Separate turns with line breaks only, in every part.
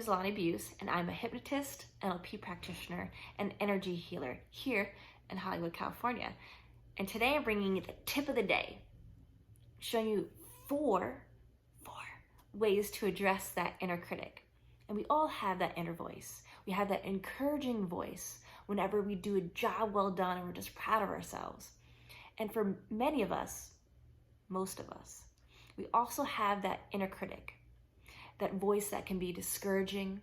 is LANI BUESS, and I'm a hypnotist, NLP practitioner, and energy healer here in Hollywood, California. And today I'm bringing you the tip of the day, showing you four ways to address that inner critic. And we all have that inner voice. We have that encouraging voice whenever we do a job well done and we're just proud of ourselves. And for many of us, most of us, we also have that inner critic, that voice that can be discouraging,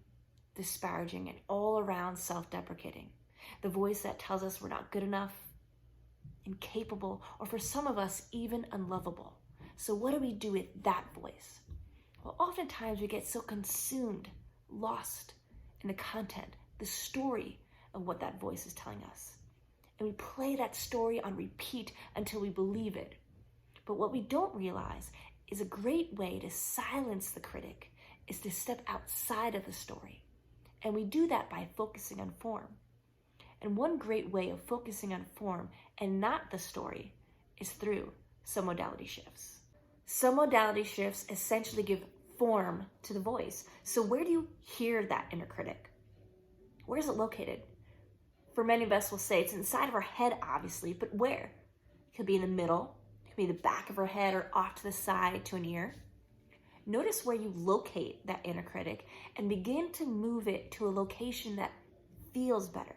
disparaging, and all around self-deprecating. The voice that tells us we're not good enough, incapable, or for some of us, even unlovable. So what do we do with that voice? Well, oftentimes we get so consumed, lost in the content, the story of what that voice is telling us. And we play that story on repeat until we believe it. But what we don't realize is a great way to silence the critic is to step outside of the story. And we do that by focusing on form. And one great way of focusing on form and not the story is through some modality shifts. Some modality shifts essentially give form to the voice. So where do you hear that inner critic? Where is it located? For many of us, we'll say it's inside of our head, obviously, but where? It could be in the middle, it could be the back of our head, or off to the side to an ear. Notice where you locate that inner critic and begin to move it to a location that feels better.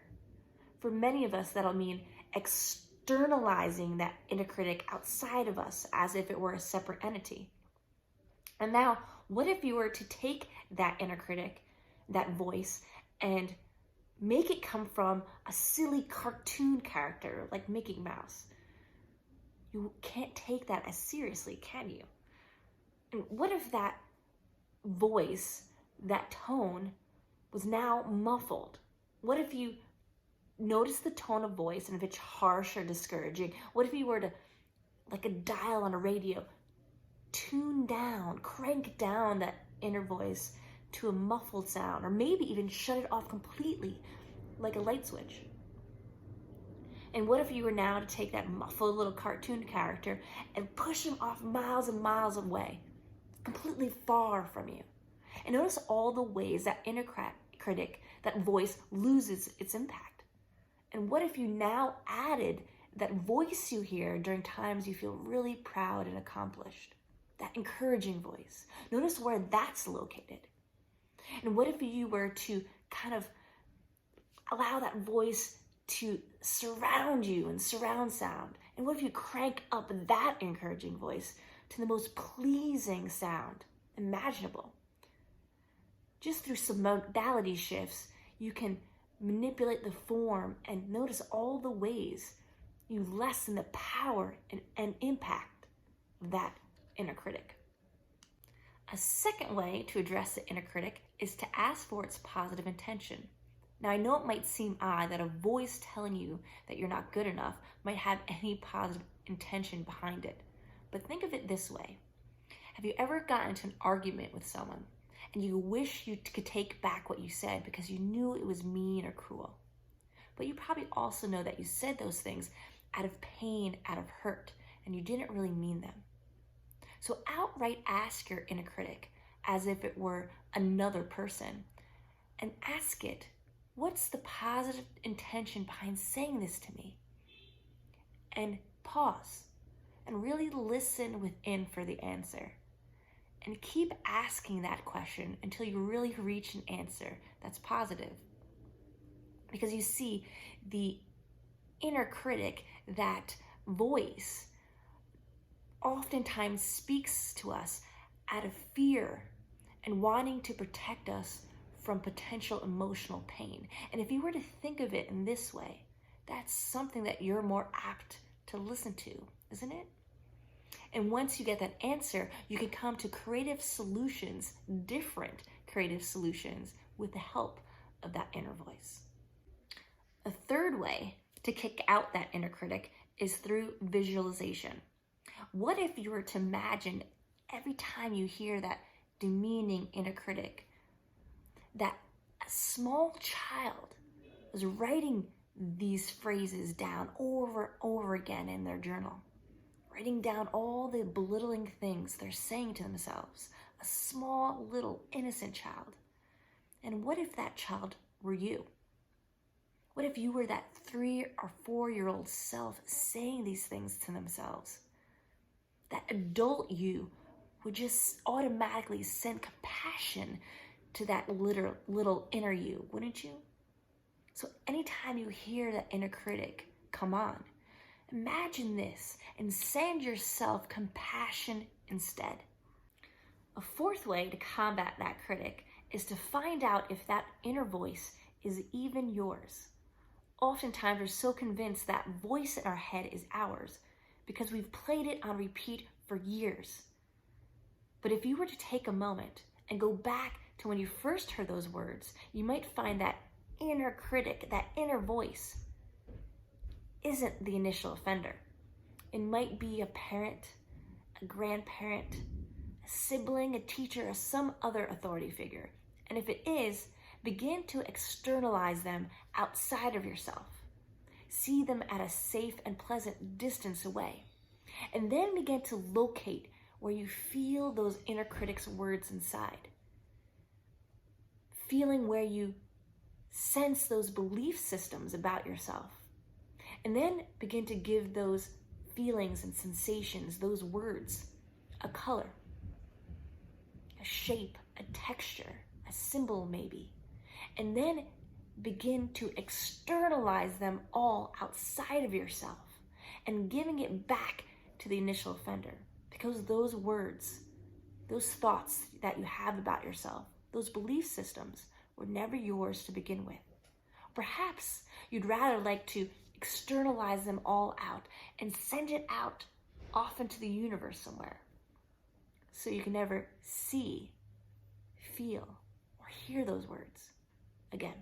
For many of us, that'll mean externalizing that inner critic outside of us as if it were a separate entity. And now, what if you were to take that inner critic, that voice, and make it come from a silly cartoon character like Mickey Mouse? You can't take that as seriously, can you? And what if that voice, that tone, was now muffled? What if you notice the tone of voice and if it's harsh or discouraging? What if you were to, like a dial on a radio, tune down, crank down that inner voice to a muffled sound, or maybe even shut it off completely like a light switch? And what if you were now to take that muffled little cartoon character and push him off miles and miles away, completely far from you? And notice all the ways that inner critic, that voice, loses its impact. And what if you now added that voice you hear during times you feel really proud and accomplished? That encouraging voice. Notice where that's located. And what if you were to kind of allow that voice to surround you in surround sound? And what if you crank up that encouraging voice to the most pleasing sound imaginable? Just through some modality shifts, you can manipulate the form and notice all the ways you lessen the power and impact of that inner critic. A second way to address the inner critic is to ask for its positive intention. Now, I know it might seem odd that a voice telling you that you're not good enough might have any positive intention behind it, but think of it this way. Have you ever gotten into an argument with someone and you wish you could take back what you said because you knew it was mean or cruel? But you probably also know that you said those things out of pain, out of hurt, and you didn't really mean them. So outright ask your inner critic as if it were another person, and ask it, what's the positive intention behind saying this to me? And pause and really listen within for the answer. And keep asking that question until you really reach an answer that's positive. Because you see, the inner critic, that voice, oftentimes speaks to us out of fear and wanting to protect us from potential emotional pain. And if you were to think of it in this way, that's something that you're more apt to listen to, isn't it? And once you get that answer, you can come to creative solutions, different creative solutions, with the help of that inner voice. A third way to kick out that inner critic is through visualization. What if you were to imagine every time you hear that demeaning inner critic, that a small child was writing these phrases down over and over again in their journal, writing down all the belittling things they're saying to themselves, a small, little, innocent child. And what if that child were you? What if you were that 3 or 4-year-old self saying these things to themselves? That adult you would just automatically send compassion to that little inner you, wouldn't you? So anytime you hear that inner critic come on, imagine this and send yourself compassion instead. A fourth way to combat that critic is to find out if that inner voice is even yours. Oftentimes we're so convinced that voice in our head is ours because we've played it on repeat for years. But if you were to take a moment and go back to when you first heard those words, you might find that inner critic, that inner voice, isn't the initial offender. It might be a parent, a grandparent, a sibling, a teacher, or some other authority figure. And if it is, begin to externalize them outside of yourself. See them at a safe and pleasant distance away. And then begin to locate where you feel those inner critic's words inside. Feeling where you sense those belief systems about yourself. And then begin to give those feelings and sensations, those words, a color, a shape, a texture, a symbol maybe. And then begin to externalize them all outside of yourself and giving it back to the initial offender. Because those words, those thoughts that you have about yourself, those belief systems were never yours to begin with. Perhaps you'd rather like to externalize them all out and send it out off into the universe somewhere so you can never see, feel, or hear those words again.